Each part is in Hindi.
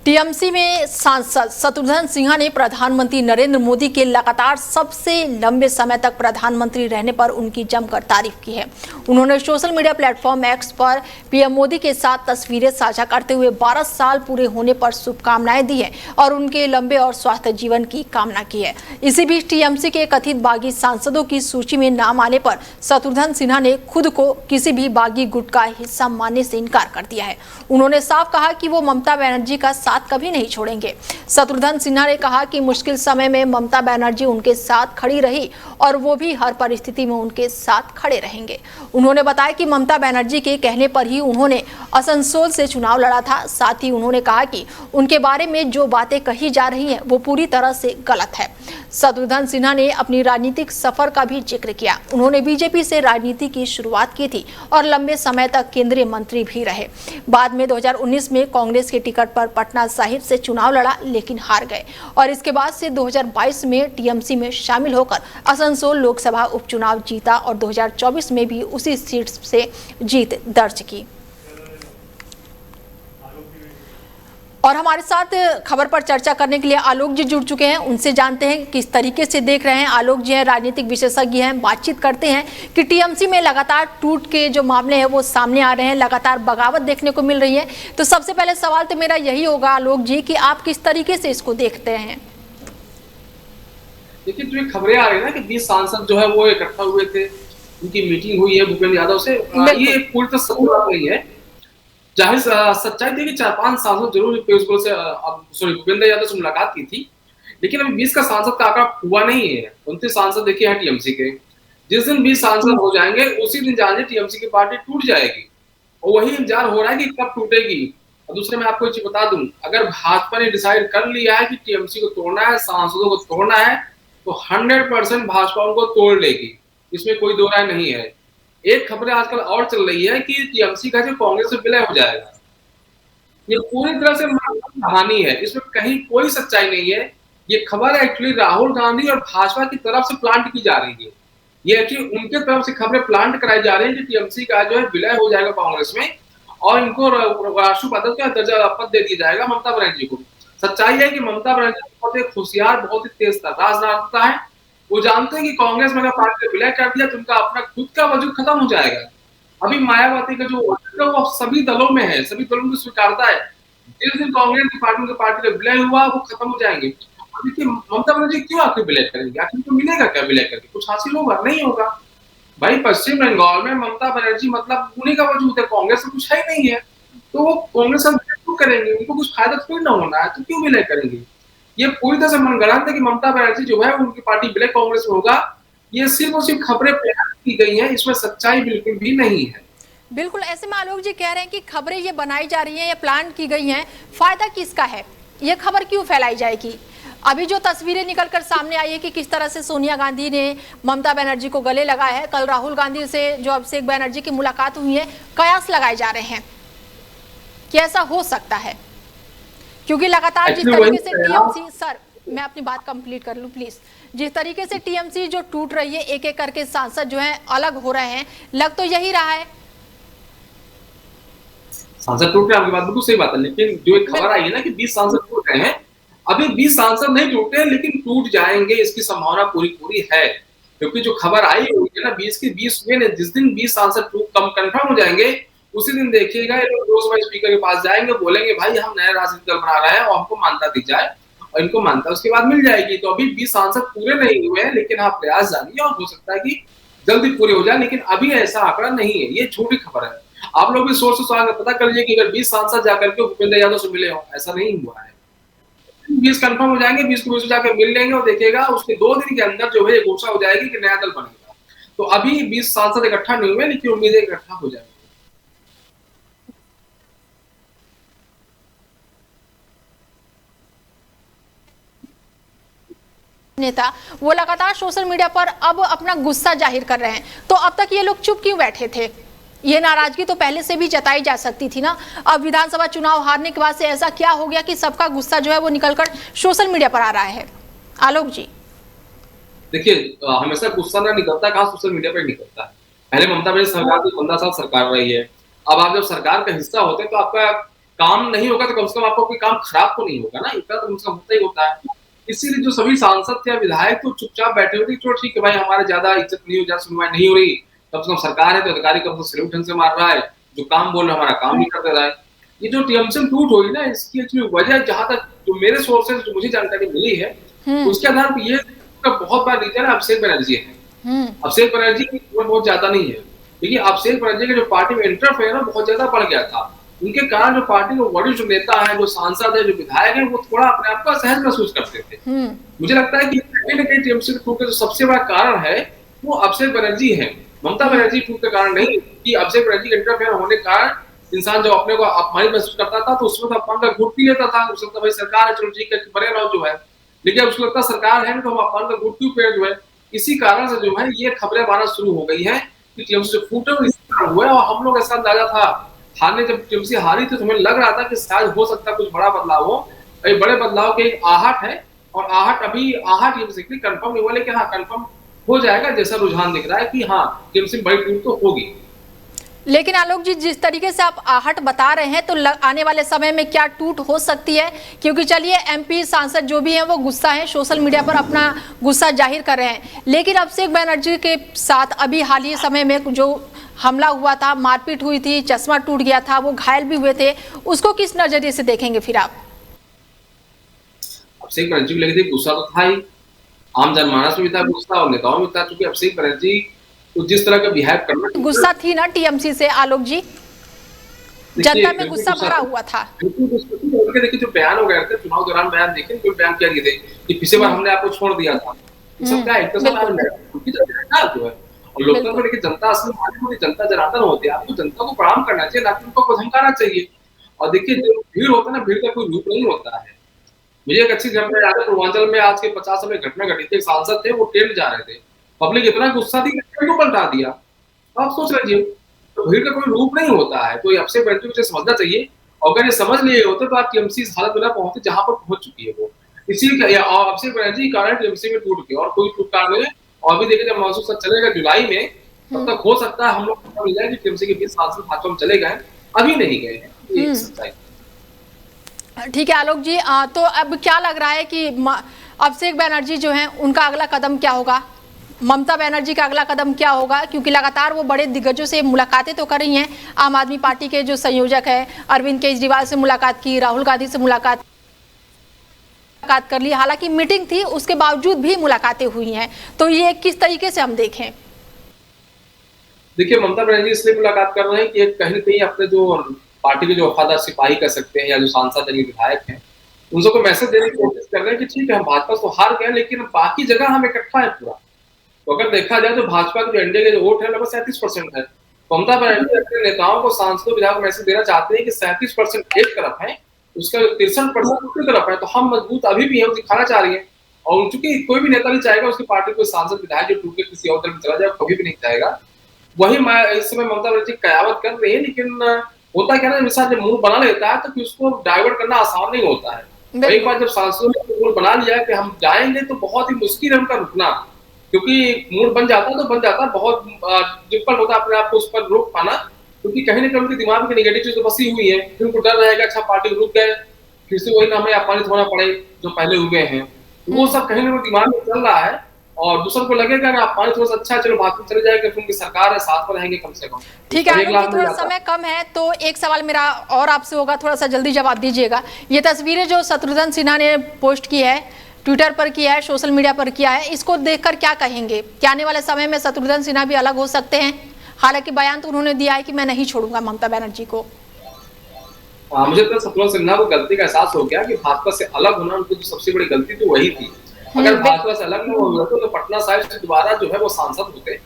टीएमसी में सांसद शत्रुघ्न सिन्हा ने प्रधानमंत्री नरेंद्र मोदी के लगातार सबसे लंबे समय तक प्रधानमंत्री रहने पर उनकी जमकर तारीफ की है। उन्होंने सोशल मीडिया प्लेटफॉर्म एक्स पर पीएम मोदी के साथ तस्वीरें साझा करते हुए 12 साल पूरे होने पर शुभकामनाएं दी है और उनके लंबे और स्वस्थ जीवन की कामना की है। इसी बीच टीएमसी के कथित बागी सांसदों की सूची में नाम आने पर शत्रुघ्न सिन्हा ने खुद को किसी भी बागी गुट का हिस्सा मानने से इनकार कर दिया है। उन्होंने साफ कहा कि वो ममता बनर्जी का साथ कभी नहीं छोड़ेंगे। शत्रुघ्न सिन्हा ने कहा कि मुश्किल समय में ममता बनर्जी उनके साथ खड़ी रही और वो भी हर परिस्थिति में उनके साथ खड़े रहेंगे। उन्होंने बताया कि ममता बनर्जी के कहने पर ही उन्होंने आसनसोल से चुनाव लड़ा था। साथ ही उन्होंने कहा कि उनके बारे में जो बातें कही जा रही हैं वो पूरी तरह से गलत है। शत्रुघ्न सिन्हा ने अपनी राजनीतिक सफर का भी जिक्र किया। उन्होंने बीजेपी से राजनीति की शुरुआत की थी और लंबे समय तक केंद्रीय मंत्री भी रहे। बाद में 2019 में कांग्रेस के टिकट पर पटना साहिब से चुनाव लड़ा लेकिन हार गए और इसके बाद से 2022 में टीएमसी में शामिल होकर आसनसोल लोकसभा उपचुनाव जीता और 2024 में भी उसी सीट से जीत दर्ज की। और हमारे साथ खबर पर चर्चा करने के लिए आलोक जी जुड़ चुके हैं। उनसे जानते हैं किस तरीके से देख रहे हैं। आलोक जी हैं, राजनीतिक विशेषज्ञ हैं। बातचीत करते हैं कि टीएमसी में लगातार टूट के जो मामले हैं वो सामने आ रहे हैं, लगातार बगावत देखने को मिल रही है। तो सबसे पहले सवाल तो मेरा यही होगा आलोक जी कि आप किस तरीके से इसको देखते हैं। देखिए, जो खबरें आ रही है ना कि 20 सांसद जो है वो इकट्ठा हुए थे, उनकी मीटिंग हुई है भूपेंद्र यादव से, ये पूरी तरह सही बात नहीं है। जाहिर सच्चाई थी कि 4-5 सांसद जरूर पीयूष गोयल से भूपेंद्र यादव से मुलाकात की थी, लेकिन अभी 20 का सांसद का आंकड़ा हुआ नहीं है। 29 सांसद देखिए हैं टीएमसी के। जिस दिन 20 सांसद हो जाएंगे उसी दिन जानिए टीएमसी की पार्टी टूट जाएगी और वही इंतजार हो रहा है कि कब टूटेगी। और दूसरे मैं आपको एक चीज बता दूं, अगर भाजपा ने डिसाइड कर लिया है कि टीएमसी को तोड़ना है, सांसदों को तोड़ना है, तो 100% भाजपा उनको तोड़ लेगी, इसमें कोई दो राय नहीं है। एक खबर आजकल और चल रही है कि टीएमसी का जो कांग्रेस से विलय हो जाएगा, ये पूरी तरह से कहानी है, इसमें कहीं कोई सच्चाई नहीं है। ये खबर एक्चुअली राहुल गांधी और भाजपा की तरफ से प्लांट की जा रही है। ये एक्चुअली उनके तरफ से खबरें प्लांट कराई जा रही है कि टीएमसी का जो है विलय हो जाएगा कांग्रेस में और इनको राष्ट्रीय पद का दर्जा पद दे दिया जाएगा ममता बनर्जी को। सच्चाई है कि ममता बनर्जी बहुत ही होशियार, बहुत ही तेज राजनेता है। वो जानते हैं कि कांग्रेस में अगर पार्टी विलय कर दिया तो उनका अपना खुद का वजूद खत्म हो जाएगा। अभी मायावती का जो वजूद है वो सभी दलों में है, सभी दलों की स्वीकारता है। जिस दिन कांग्रेस की पार्टी का विलय हुआ वो खत्म हो जाएंगे। देखिए, ममता बनर्जी क्यों आखिर विलय करेंगे? आखिर तो मिलेगा क्या विलय करके? कुछ हासिल होगा? नहीं होगा भाई। पश्चिम बंगाल में ममता बनर्जी मतलब उन्हीं का वजूद है, कांग्रेस में कुछ है ही नहीं है। तो वो कांग्रेस हम क्यों करेंगे? उनको कुछ फायदा थोड़ी ना होना है, तो क्यों विलय करेंगे? ये पूरी तरह से मनगढ़ंत है कि ममता बनर्जी जो है उनकी पार्टी विलय कांग्रेस में होगा। ये सिर्फ और सिर्फ खबरें बयान की गई हैं, इसमें सच्चाई बिल्कुल भी नहीं है। बिल्कुल, ऐसे में आलोक जी कह रहे हैं कि खबरें ये बनाई जा रही हैं, ये प्लान की गई हैं, फायदा किसका है? ये खबर क्यों फैलाई जाएगी? अभी जो तस्वीरें निकलकर सामने आई है कि किस तरह से सोनिया गांधी ने ममता बनर्जी को गले लगाया है, कल राहुल गांधी से जो अभिषेक बनर्जी की मुलाकात हुई है, कयास लगाए जा रहे हैं कि ऐसा हो सकता है, क्योंकि लगातार जिस तरीके से टीएमसी, सर मैं अपनी बात कंप्लीट कर लूं प्लीज, जिस तरीके से टीएमसी जो टूट रही है, एक एक करके सांसद जो है अलग हो रहे हैं, लग तो यही रहा है सांसद टूट रहे हैं। आपकी बात बिल्कुल सही बात है, लेकिन जो एक खबर आई है ना कि 20 सांसद टूट रहे हैं, अभी 20 सांसद नहीं टूटे लेकिन टूट जाएंगे, इसकी संभावना पूरी है। क्योंकि जो खबर आई हुई है ना 20 की 20 में, जिस दिन 20 सांसद कंफर्म हो जाएंगे उसी दिन देखिएगा ये लोग लोकसभा स्पीकर के पास जाएंगे, बोलेंगे भाई हम नया राजनीतिक दल बना रहे हैं और हमको मान्यता दी जाए, और इनको मान्यता उसके बाद मिल जाएगी। तो अभी 20 सांसद पूरे नहीं हुए हैं, लेकिन आप प्रयास जानिए और हो सकता है कि जल्दी पूरे हो जाए, लेकिन अभी ऐसा आंकड़ा नहीं है। ये छोटी खबर है, आप लोग भी सोर्स से आगे पता कर लीजिए कि अगर 20 सांसद जाकर के भूपेंद्र यादव से मिले हो, ऐसा नहीं हुआ है। 20 कंफर्म हो जाएंगे, 20 को 20 जाकर मिल लेंगे और देखिएगा उसके 2 दिन के अंदर जो है घोषणा हो जाएगी कि नया दल बनेगा। तो अभी 20 सांसद इकट्ठा नहीं हुए, लेकिन उम्मीद है इकट्ठा हो जाएगा। नेता वो लगातार सोशल मीडिया पर अब अपना गुस्सा जाहिर कर रहे हैं, तो अब तक ये लोग चुप क्यों बैठे थे? ये नाराजगी तो पहले से भी जताई जा सकती थी ना। अब विधानसभा चुनाव हारने के बाद से ऐसा क्या हो गया कि सबका गुस्सा जो है वो निकलकर सोशल मीडिया पर आ रहा है? आलोक जी देखिए, हमेशा गुस्सा ना निकलता, कहाँ सोशल मीडिया पर निकलता है। पहले ममता बनर्जी सरकार की 15 साल सरकार रही है। अब आप जब सरकार का हिस्सा होते हैं तो आपका काम नहीं होगा तो कम से कम आपको कोई काम खराब तो नहीं होगा ना, इतना तो कम से कम होता ही होता है। इसीलिए जो सभी सांसद थे या विधायक तो चुपचाप बैठे हुए थे, चलो ठीक है भाई, हमारे ज्यादा इज्जत नहीं हो, ज्यादा सुनवाई नहीं हो रही, कम से कम सरकार है तो अधिकारी कम से सैल्यूट ढंग से मार रहा है, जो काम बोल रहा है हमारा काम भी कर दे रहा है। ये जो टीएमसी टूट हुई ना, इसकी एक्चुअली वजह जहां तक जो मेरे सोर्सेज जो मुझे जानकारी मिली है, उसके आधार पर ये बहुत बड़ा रीजन है अभिषेक बनर्जी है। अभिषेक बनर्जी की बहुत ज्यादा नहीं है, देखिए अभिषेक बनर्जी के जो पार्टी में इंटरफेयर है बहुत ज्यादा बढ़ गया था। उनके कारण जो पार्टी के वरिष्ठ नेता है, जो सांसद है, जो विधायक है, वो थोड़ा अपने आप को असहज महसूस करते थे। मुझे लगता है कि कहीं ना कहीं टीएमसी टूट का जो सबसे बड़ा कारण है वो अभिषेक बनर्जी है, ममता बनर्जी टूट का कारण नहीं। कि अभिषेक बनर्जी के इंटरफेयर होने के कारण इंसान जब अपने को अपमानित महसूस करता था तो उसमें तो अपमान का घूट पी लेता था, उसमें तो भाई सरकार है, चलो ठीक है बने रहो जो है। लेकिन उसको लगता सरकार है तो हम अपमान का घूट क्यों पे जो है। इसी कारण से जो है ये खबरें आना शुरू हो गई है कि टीएमसी फूटे हुआ है। और हम लोग ऐसा अंदाजा था हारने, जब टीएमसी हारी थी तो हमें लग रहा था कि शायद हो सकता है कुछ बड़ा बदलाव हो। एक बड़े बदलाव के एक आहट है, और आहट अभी आहट टीएमसी कंफर्म नहीं हुआ, लेकिन हाँ कंफर्म हो जाएगा जैसा रुझान दिख रहा है कि हाँ टीएमसी बड़ी टूट तो होगी। लेकिन आलोक जी, जिस तरीके से आप आहट बता रहे हैं तो आने वाले समय में क्या टूट हो सकती है? क्योंकि चलिए एमपी सांसद जो भी हैं वो गुस्सा है, सोशल मीडिया पर अपना गुस्सा जाहिर कर रहे हैं, लेकिन अभिषेक बनर्जी के साथ अभी हाल ही समय में जो हमला हुआ था, मारपीट हुई थी, चश्मा टूट गया था, वो घायल भी हुए थे, उसको किस नजरिए से देखेंगे फिर आप? अभिषेक बनर्जी को लेकर गुस्सा तो था ही, आम जनमानस में भी था गुस्सा और नेताओं में था, क्योंकि अभिषेक बनर्जी तो जिस तरह का बिहेव करना, गुस्सा थी ना टीएमसी से आलोक जी, जनता में गुस्सा भरा हुआ था। देखिए जो बयान हो गए थे चुनाव दौरान, बयान देखें कोई बयान क्या दिए थे कि पिछले बार हमने आपको छोड़ दिया था, सब क्या एक जो है। और लोकतंत्र में देखिए जनता असली जनता जनार्दन होती है, आपको जनता को प्रणाम करना चाहिए, ना कि उनको धमकाना चाहिए। और देखिए जो भीड़ होता है ना, भीड़ का कोई रूप नहीं होता है। मुझे एक अच्छी घटना याद है, पूर्वांचल में आज के 50 साल में घटना घटी थी। एक सांसद थे, वो ट्रेन जा रहे थे, पब्लिक इतना गुस्सा थी कि ट्रेन को पलटा दिया। आप सोच लीजिए, तो भीड़ का कोई रूप नहीं होता है। तो अभिषेक बनर्जी को समझना चाहिए, और अगर ये समझ लिए होते तो आप टीएमसी इस हालत में ना पहुंचते जहां पर पहुंच चुकी है वो। इसीलिए अभिषेक बनर्जी के कारण टीएमसी में टूट गई, और कोई टूटकार नहीं है। और भी देखिए जब मौसम चलेगा जुलाई में, तब तक हो सकता है हम लोग पता मिल जाए कि टीएमसी के 20 सांसद भाजपा में चले गए, अभी नहीं गए हैं, ये सच्चाई। ठीक है आलोक जी, तो अब क्या लग रहा है कि अभिषेक बनर्जी जो हैं उनका अगला कदम क्या होगा? ममता बनर्जी का अगला कदम क्या होगा? क्योंकि लगातार वो बड़े दिग्गजों से मुलाकातें तो कर रही हैं। आम आदमी पार्टी के जो संयोजक है अरविंद केजरीवाल से मुलाकात की, राहुल गांधी से मुलाकात कर ली, हालांकि मीटिंग थी उसके बावजूद भी मुलाकातें हुई हैं, तो ये किस तरीके से हम देखें? देखिए ममता बनर्जी इसलिए मुलाकात कर रहे हैं कि कहीं न कहीं अपने जो पार्टी के जो वफादार सिपाही कर सकते हैं, या जो सांसद या विधायक हैं, उन सबको मैसेज देने की कोशिश कर रहे हैं कि ठीक है हम भाजपा तो हार गए, लेकिन बाकी जगह हम इकट्ठा है पूरा। तो अगर देखा जाए तो भाजपा के जो एनडीए के जो वोट है लगभग 37% है। ममता बनर्जी अपने नेताओं को, सांसदों, विधायकों को मैसेज देना चाहते हैं कि 37% एक तरफ है, उसका 63% दूसरी तरफ है, तो हम मजबूत अभी भी है, दिखाना चाह रही है। और चूंकि कोई भी नेता नहीं चाहेगा उसकी पार्टी कोई सांसद विधायक जो टूट के किसी और तरफ चला जाए, कभी भी नहीं चाहेगा। वही इस समय ममता बनर्जी कयावत कर रही है, लेकिन होता क्या ना, इंसान जब मूड बना लेता है तो फिर उसको डाइवर्ट करना आसान नहीं होता है। एक बार जब सांसदों ने मूड बना लिया कि हम जाएंगे, तो बहुत ही मुश्किल है उनका रुकना, क्योंकि मूड बन जाता है तो बन जाता है, बहुत डिफिकल्ट होता है अपने आप को उस पर रोक पाना, क्योंकि कहीं ना कहीं उनके दिमाग में नेगेटिव चीज तो बसी हुई है। फिर उनको डर रहेगा अच्छा पार्टी रुक गए, फिर से वही ना हमें अपमानित होना पड़े जो पहले हुए हैं, तो वो सब कहीं ना कहीं दिमाग में चल रहा है। और दूसरों को लगेगा कि अपमानित थोड़ा सा अच्छा चलो भाजपा चले जाएगा, फिर उनकी सरकार है, साथ में रहेंगे कम से कम। ठीक है, थोड़ा समय कम है तो एक सवाल मेरा और आपसे होगा, थोड़ा सा जल्दी जवाब दीजिएगा। ये तस्वीरें जो शत्रुघ्न सिन्हा ने पोस्ट की है, ट्विटर पर किया है, सोशल मीडिया पर किया है, इसको देखकर क्या कहेंगे? क्या आने वाले समय में शत्रुघ्न सिन्हा भी अलग हो सकते हैं? हालांकि बयान तो उन्होंने दिया है कि मैं नहीं छोड़ूंगा ममता बनर्जी को। मुझे तो शत्रुघ्न सिन्हा को गलती का एहसास हो गया कि भाजपा से अलग होना उनकी जो सबसे बड़ी गलती तो वही थी। अगर भाजपा से अलग नहीं हुआ तो पटना साहिब से दोबारा जो है वो सांसद होते,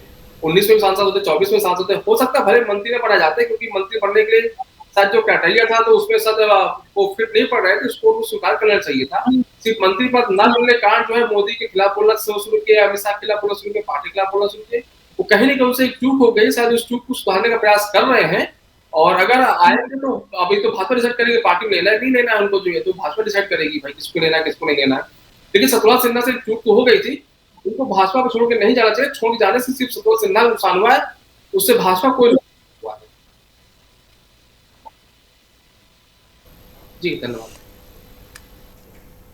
19 में सांसद होते, 24 में सांसद होते, हो सकता है भले मंत्री ने बना जाते, क्योंकि मंत्री बनने के लिए शायद जो क्राइटेरिया था तो उसमें शायद वो फिट नहीं पड़ रहे थे, उसको स्वीकार कर लेना चाहिए था। सिर्फ मंत्री पद न मिलने के कारण जो है मोदी के खिलाफ बोलना शुरू किया, अमित शाह के खिलाफ बोलना शुरू किया, पार्टी के खिलाफ बोलना शुरू किया। वो कहीं ना कहीं उनसे एक चूक हो गई, शायद उस चूक को सुधारने का प्रयास कर रहे हैं। और अगर आएंगे तो अभी तो भाजपा डिसाइड करेगी पार्टी में लेना है नहीं लेना है उनको, जो है तो भाजपा डिसाइड करेगी भाई किसको लेना है किसको नहीं लेना है। लेकिन शत्रुघ्न सिन्हा से चूक तो हो गई थी, उनको भाजपा को छोड़ के नहीं जाना चाहिए। छोड़ के जाने से सिर्फ शत्रुघ्न सिन्हा को नुकसान हुआ है, उससे भाजपा कोई हुआ है। जी धन्यवाद।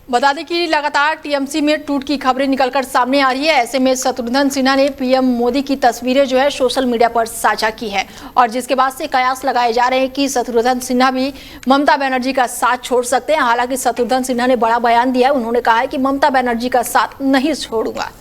बता दें कि लगातार टीएमसी में टूट की खबरें निकलकर सामने आ रही है। ऐसे में शत्रुघ्न सिन्हा ने पीएम मोदी की तस्वीरें जो है सोशल मीडिया पर साझा की है और जिसके बाद से कयास लगाए जा रहे हैं कि शत्रुघ्न सिन्हा भी ममता बनर्जी का साथ छोड़ सकते हैं। हालांकि शत्रुघ्न सिन्हा ने बड़ा बयान दिया है, उन्होंने कहा है कि ममता बनर्जी का साथ नहीं छोड़ूंगा।